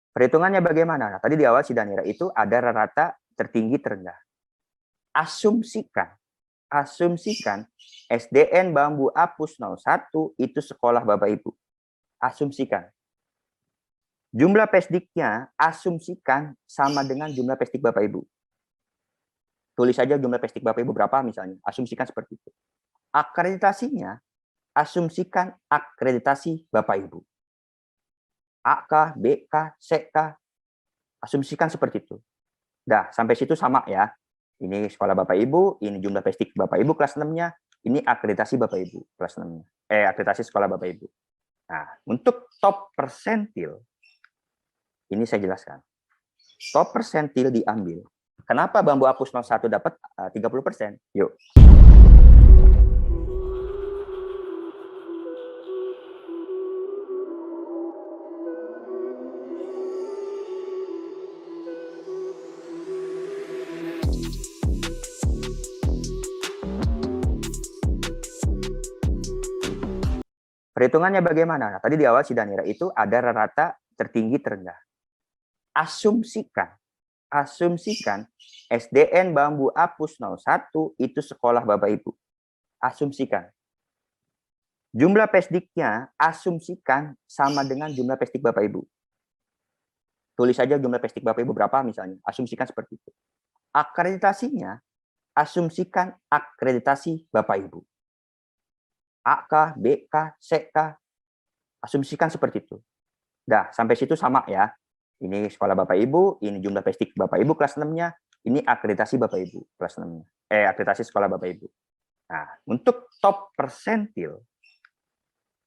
Perhitungannya bagaimana? Nah, tadi di awal si Danira itu ada rata tertinggi terendah. Asumsikan SDN Bambu Apus 01 itu sekolah Bapak Ibu. Asumsikan. Jumlah pesdiknya asumsikan sama dengan jumlah pesdik Bapak Ibu. Tulis saja jumlah pesdik Bapak Ibu berapa misalnya. Asumsikan seperti itu. Akreditasinya asumsikan akreditasi Bapak Ibu. A kah, B kah, C kah? Asumsikan seperti itu. Dah, sampai situ sama ya. Ini sekolah Bapak Ibu, ini jumlah pesdik Bapak Ibu kelas 6-nya, ini akreditasi Bapak Ibu kelas 6-nya. Akreditasi sekolah Bapak Ibu. Nah, untuk top persentil, ini saya jelaskan. Top persentil diambil. Kenapa Bambu Apus 01 dapat 30%? Yuk. Perhitungannya bagaimana? Nah, tadi di awal si Danira itu ada rata tertinggi terendah. Asumsikan SDN Bambu Apus 01 itu sekolah Bapak Ibu. Asumsikan. Jumlah pesdiknya asumsikan sama dengan jumlah pesdik Bapak Ibu. Tulis saja jumlah pesdik Bapak Ibu berapa misalnya. Asumsikan seperti itu. Akreditasinya asumsikan akreditasi Bapak Ibu. A kah, B kah, C kah? Asumsikan seperti itu. Dah, sampai situ sama ya. Ini sekolah Bapak Ibu, ini jumlah pesdik Bapak Ibu kelas 6-nya, ini akreditasi Bapak Ibu kelas 6-nya. Akreditasi sekolah Bapak Ibu. Nah, untuk top persentil,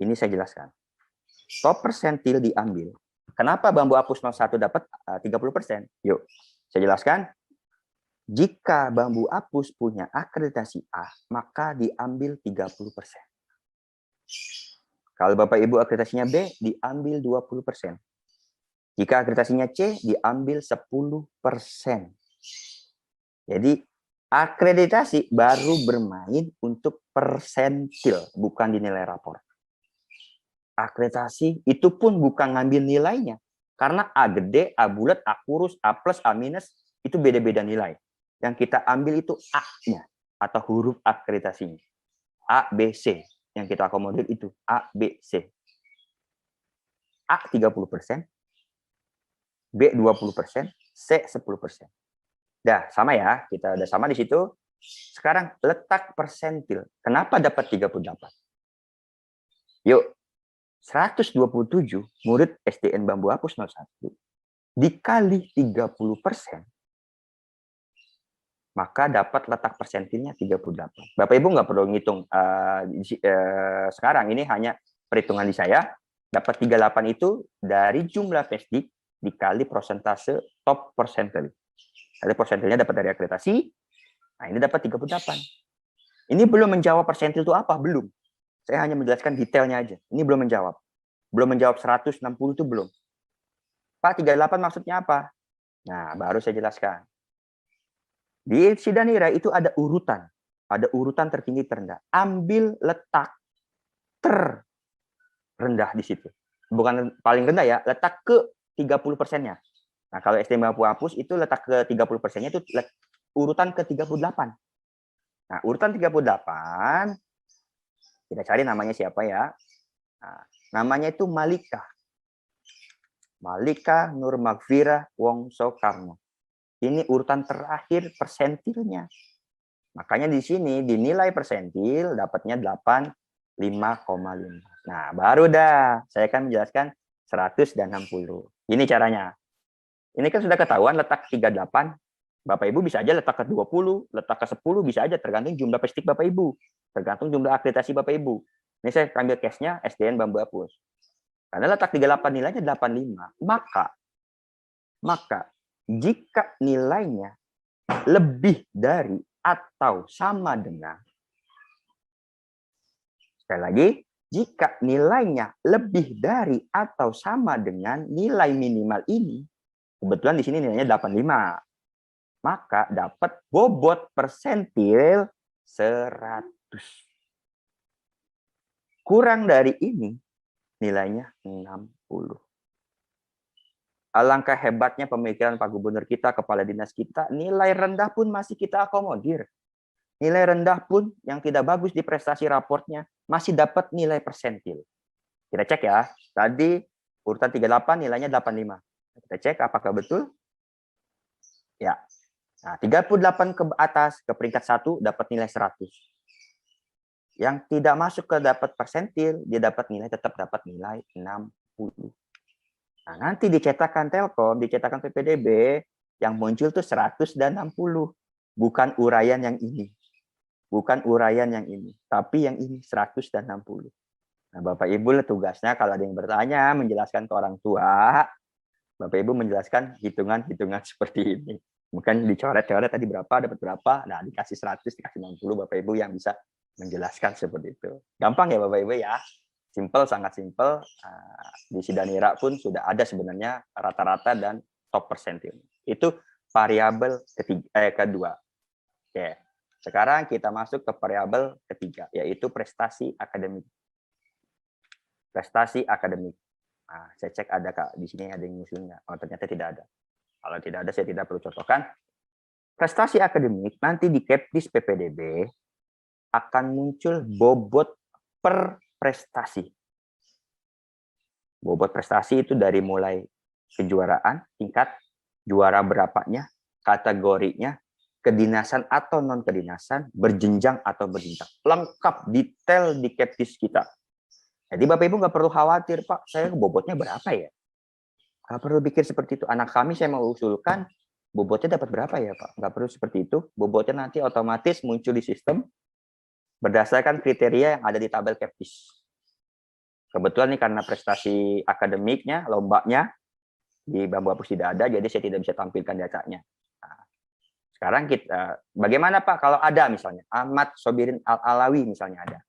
ini saya jelaskan. Top persentil diambil. Kenapa Bambu Apus 01 dapat 30%? Yuk, saya jelaskan. Jika Bambu Apus punya akreditasi A, maka diambil 30%. Kalau Bapak Ibu akreditasinya B, diambil 20%. Jika akreditasinya C, diambil 10%. Jadi, akreditasi baru bermain untuk persentil, bukan di nilai rapor. Akreditasi itu pun bukan ngambil nilainya. Karena A gede, A bulat, A kurus, A plus, A minus, itu beda-beda nilai. Yang kita ambil itu A-nya, atau huruf akreditasinya. A, B, C. Yang kita akomodir itu A, B, C. A 30%, B 20%, C 10%. Dah, sama ya. Kita udah sama di situ. Sekarang letak persentil. Kenapa dapat 38? Yuk. 127 murid SDN Bambu Apus 01 dikali 30%, maka dapat letak persentilnya 38. Bapak Ibu nggak perlu ngitung sekarang, ini hanya perhitungan di saya. Dapat 38 itu dari jumlah pesdik dikali persentase top persentil. Jadi persentilnya dapat dari akreditasi. Nah, ini dapat 38. Ini belum menjawab persentil itu apa, belum. Saya hanya menjelaskan detailnya aja. Ini belum menjawab. Belum menjawab 160 itu belum. Pak, 38 maksudnya apa? Nah, baru saya jelaskan. Di Sidanira itu ada urutan. Ada urutan tertinggi terendah. Ambil letak terendah di situ. Bukan paling rendah ya, letak ke 30%-nya. Nah, kalau SDN Bambu Apus itu letak ke 30%-nya itu urutan ke 38. Nah, urutan 38, kita cari namanya siapa ya. Nah, namanya itu Malika. Malika Nur Magfirah Wongso Karno. Ini urutan terakhir persentilnya. Makanya di sini dinilai persentil dapatnya 85,5. Nah, baru dah saya akan menjelaskan 100 dan 60. Ini caranya. Ini kan sudah ketahuan letak 38. Bapak Ibu bisa aja letak ke 20, letak ke 10 bisa aja tergantung jumlah pestik Bapak Ibu. Tergantung jumlah akreditasi Bapak Ibu. Ini saya ambil case-nya SDN Bambu Apus. Karena letak 38 nilainya 85, maka jika nilainya lebih dari atau sama dengan, sekali lagi, jika nilainya lebih dari atau sama dengan nilai minimal ini, kebetulan di sini nilainya 85, maka dapat bobot persentil 100. Kurang dari ini, nilainya 60. Alangkah hebatnya pemikiran Pak Gubernur kita, kepala dinas kita, nilai rendah pun masih kita akomodir. Nilai rendah pun yang tidak bagus di prestasi raportnya masih dapat nilai persentil. Kita cek ya. Tadi urutan 38 nilainya 85. Kita cek apakah betul? Ya. Nah, 38 ke atas ke peringkat 1 dapat nilai 100. Yang tidak masuk ke dapat persentil, dia dapat nilai tetap dapat nilai 60. Nah, nanti dicetakan Telkom, dicetakan PPDB, yang muncul tuh 100 dan 60. Bukan uraian yang ini. Bukan uraian yang ini, tapi yang ini 100 dan 60. Nah, Bapak Ibu tugasnya kalau ada yang bertanya, menjelaskan ke orang tua, Bapak Ibu menjelaskan hitungan-hitungan seperti ini. Bukan dicoret-coret tadi berapa, dapat berapa, nah dikasih 100, dikasih 60, Bapak Ibu yang bisa menjelaskan seperti itu. Gampang ya Bapak Ibu ya. Simple, sangat simple. Di Sidanira pun sudah ada sebenarnya rata-rata dan top persentil. Itu variabel kedua. Oke. Sekarang kita masuk ke variabel ketiga, yaitu prestasi akademik. Prestasi akademik. Nah, saya cek ada Kak, di sini ada yang nyusunnya. Oh, ternyata tidak ada. Kalau tidak ada, saya tidak perlu contohkan. Prestasi akademik nanti di Kepdis PPDB akan muncul bobot per prestasi. Bobot prestasi itu dari mulai kejuaraan, tingkat, juara berapanya, kategorinya, kedinasan atau non-kedinasan, berjenjang atau berjenjang. Lengkap, detail di Kepdis kita. Jadi Bapak Ibu nggak perlu khawatir, Pak, saya bobotnya berapa ya? Nggak perlu pikir seperti itu. Anak kami saya mau usulkan, bobotnya dapat berapa ya, Pak? Nggak perlu seperti itu. Bobotnya nanti otomatis muncul di sistem berdasarkan kriteria yang ada di tabel Kepdis. Kebetulan nih karena prestasi akademiknya, lombanya, di Bambu Hapus tidak ada, jadi saya tidak bisa tampilkan datanya. Nah, sekarang kita, bagaimana Pak kalau ada misalnya, Ahmad Sobirin Al-Alawi misalnya ada.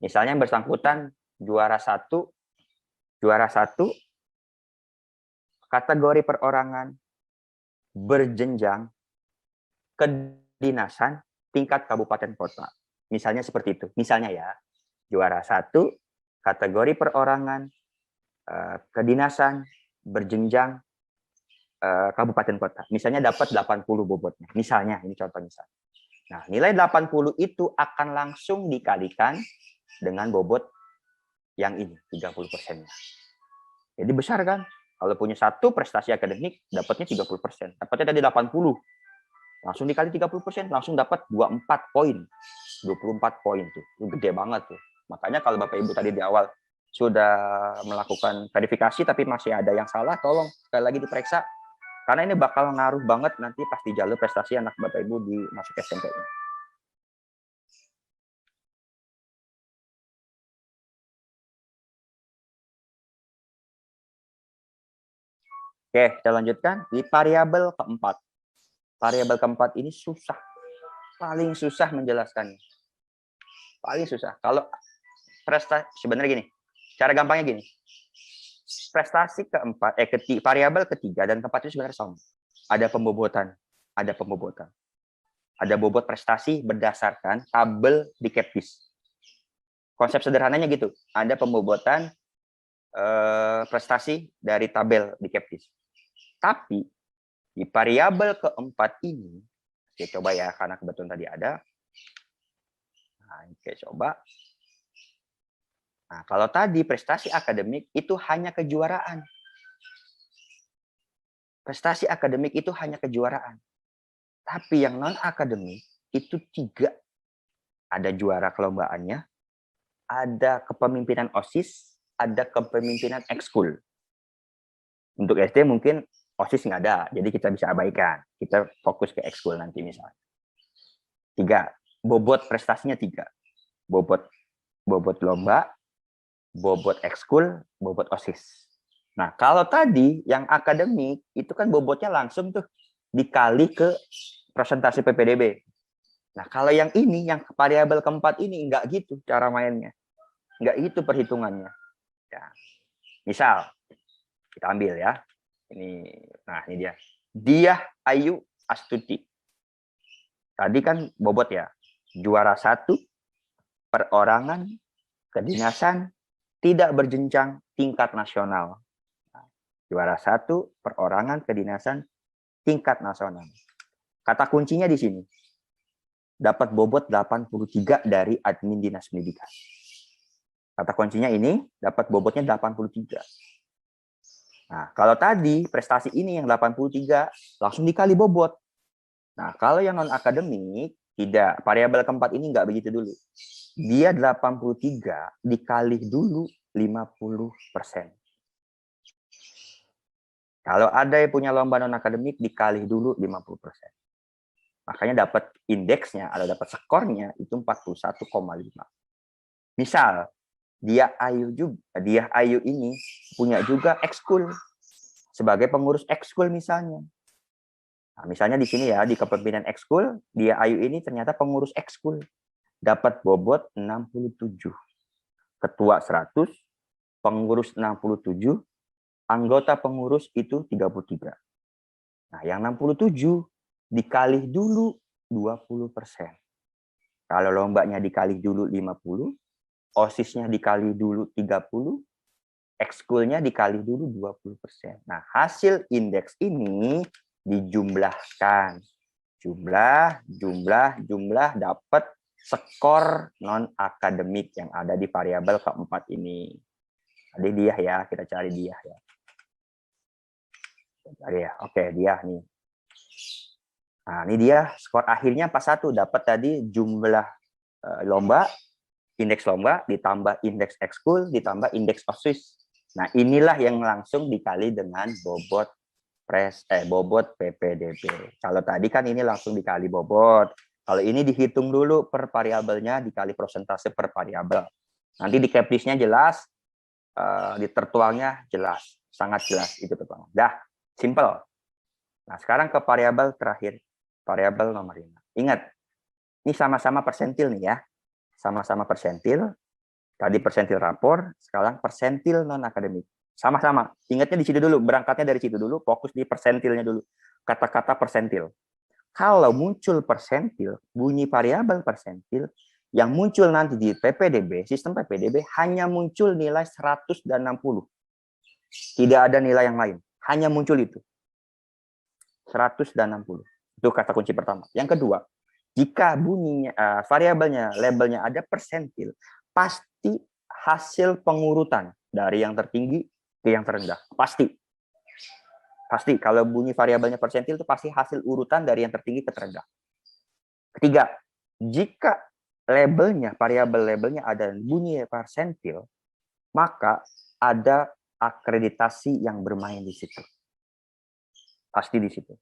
Misalnya yang bersangkutan juara satu, kategori perorangan, berjenjang, kedinasan, tingkat kabupaten kota. Misalnya seperti itu. Misalnya ya, juara satu, kategori perorangan, kedinasan, berjenjang, kabupaten kota. Misalnya dapat 80 bobotnya. Misalnya, ini contoh misal. Nah, nilai 80 itu akan langsung dikalikan dengan bobot yang ini, 30%-nya. Jadi besar kan? Kalau punya satu prestasi akademik, dapatnya 30%. Dapatnya tadi 80. Langsung dikali 30%, langsung dapat 24 poin. 24 poin tuh. Itu gede banget tuh. Makanya kalau Bapak Ibu tadi di awal sudah melakukan verifikasi tapi masih ada yang salah, tolong sekali lagi diperiksa. Karena ini bakal ngaruh banget nanti pas di jalur prestasi anak Bapak Ibu di masuk SMP-nya. Oke, kita lanjutkan di variabel keempat. Variabel keempat ini susah. Paling susah menjelaskannya. Paling susah. Kalau prestasi, sebenarnya gini, cara gampangnya gini. Prestasi keempat, variabel ketiga dan keempat itu sebenarnya sama. Ada pembobotan. Ada pembobotan. Ada bobot prestasi berdasarkan tabel di Kepdis. Konsep sederhananya gitu. Ada pembobotan prestasi dari tabel di Kepdis. Tapi di variabel keempat ini, kita coba ya, karena kebetulan tadi ada. Nah, oke, coba. Nah, kalau tadi prestasi akademik itu hanya kejuaraan. Prestasi akademik itu hanya kejuaraan. Tapi yang non-akademik itu 3. Ada juara kelombaannya, ada kepemimpinan OSIS, ada kepemimpinan ekskul. Untuk SD mungkin OSIS nggak ada, jadi kita bisa abaikan. Kita fokus ke ekskul nanti misalnya. 3. Bobot prestasinya 3. Bobot lomba, bobot ekskul, bobot OSIS. Nah, kalau tadi yang akademik itu kan bobotnya langsung tuh dikali ke presentasi PPDB. Nah, kalau yang ini, yang variabel keempat ini enggak gitu cara mainnya. Enggak gitu perhitungannya. Ya. Misal, kita ambil ya. Nah ini dia. Diah Ayu Astuti. Tadi kan bobot ya. Juara 1, perorangan, kedinasan, tidak berjenjang, tingkat nasional. Juara 1 perorangan kedinasan tingkat nasional. Kata kuncinya di sini. Dapat bobot 83 dari admin dinas pendidikan. Kata kuncinya ini, dapat bobotnya 83. Nah, kalau tadi prestasi ini yang 83, langsung dikali bobot. Nah, kalau yang non-akademik, tidak. Variabel keempat ini nggak begitu dulu. Dia 83 dikali dulu 50%. Kalau ada yang punya lomba non-akademik, dikali dulu 50%. Makanya dapat indeksnya atau dapat skornya itu 41,5. Misal dia Ayu ini punya juga ekskul sebagai pengurus ekskul misalnya. Nah, misalnya di sini ya di kepemimpinan ekskul, dia Ayu ini ternyata pengurus ekskul dapat bobot 67. Ketua 100, pengurus 67, anggota pengurus itu 33. Nah, yang 67 dikali dulu 20%. Kalau lombanya dikali dulu 50, OSIS-nya dikali dulu 30, ekskulnya dikali dulu 20%. Nah, hasil indeks ini dijumlahkan. Jumlah, dapat skor non-akademik yang ada di variabel keempat ini. Tadi dia ya, kita cari dia ya. Cari ya. Oke, dia nih. Nah, ini dia skor akhirnya 41, dapat tadi jumlah lomba, indeks lomba, ditambah indeks ekskul, ditambah indeks OSIS. Nah, inilah yang langsung dikali dengan bobot bobot PPDB. Kalau tadi kan ini langsung dikali bobot. Kalau ini dihitung dulu per variabelnya, dikali persentase per variabel. Nanti di caplistnya jelas, di tertuangnya jelas, sangat jelas itu tertuang. Dah, simple. Nah, sekarang ke variabel terakhir. Variabel nomor 5. Ingat, ini sama-sama persentil nih ya. Sama-sama persentil. Tadi persentil rapor, sekarang persentil non-akademik. Sama-sama. Ingatnya di situ dulu, berangkatnya dari situ dulu, fokus di persentilnya dulu. Kata-kata persentil. Kalau muncul persentil, bunyi variabel persentil, yang muncul nanti di PPDB, sistem PPDB, hanya muncul nilai 100 dan 60. Tidak ada nilai yang lain. Hanya muncul itu. 100 dan 60. Itu kata kunci pertama. Yang kedua, jika bunyinya variabelnya, labelnya ada persentil, pasti hasil pengurutan dari yang tertinggi ke yang terendah. Pasti. Pasti kalau bunyi variabelnya persentil itu pasti hasil urutan dari yang tertinggi ke terendah. Ketiga, jika labelnya, variabel labelnya ada bunyi persentil, maka ada akreditasi yang bermain di situ. Pasti di situ.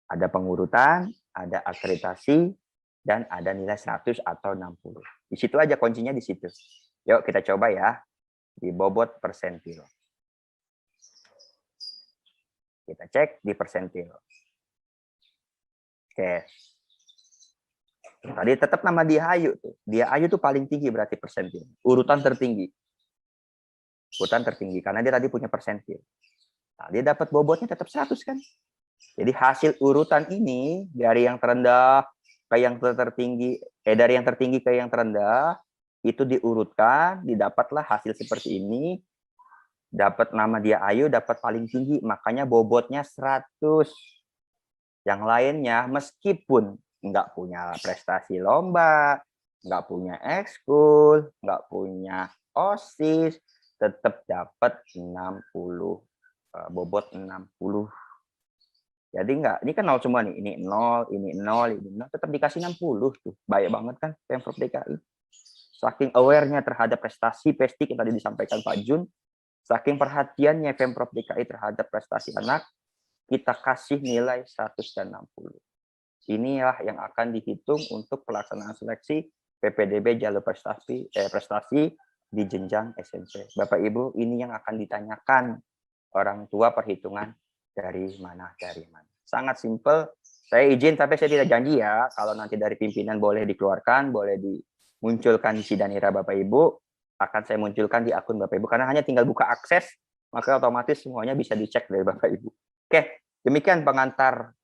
Ada pengurutan, ada akreditasi, dan ada nilai 100 atau 60. Di situ aja kuncinya di situ. Yuk kita coba ya. Di bobot persentil. Kita cek di persentil. Oke. Tadi tetap nama dia Ayu tuh. Dia Ayu tuh paling tinggi berarti persentil. Urutan tertinggi. Urutan tertinggi karena dia tadi punya persentil. Nah, dia dapat bobotnya tetap 100 kan? Jadi hasil urutan ini dari yang terendah ke yang tertinggi, dari yang tertinggi ke yang terendah, itu diurutkan, didapatlah hasil seperti ini. Dapat nama dia Ayu, dapat paling tinggi, makanya bobotnya 100. Yang lainnya meskipun nggak punya prestasi lomba, nggak punya ekskul, nggak punya OSIS, tetap dapat 60, bobot 60. Jadi enggak, ini kan 0 semua nih, ini 0, ini 0, ini 0, tetap dikasih 60 tuh. Baik banget kan Pemprov DKI. Saking aware-nya terhadap prestasi PESTIK yang tadi disampaikan Pak Jun, saking perhatiannya Pemprov DKI terhadap prestasi anak, kita kasih nilai 100 dan 60. Inilah yang akan dihitung untuk pelaksanaan seleksi PPDB jalur prestasi di jenjang SMP. Bapak Ibu, ini yang akan ditanyakan orang tua perhitungan dari mana. Sangat simpel. Saya izin tapi saya tidak janji ya kalau nanti dari pimpinan boleh dikeluarkan, boleh dimunculkan di Sidanira Bapak Ibu, akan saya munculkan di akun Bapak Ibu karena hanya tinggal buka akses, maka otomatis semuanya bisa dicek dari Bapak Ibu. Oke, demikian pengantar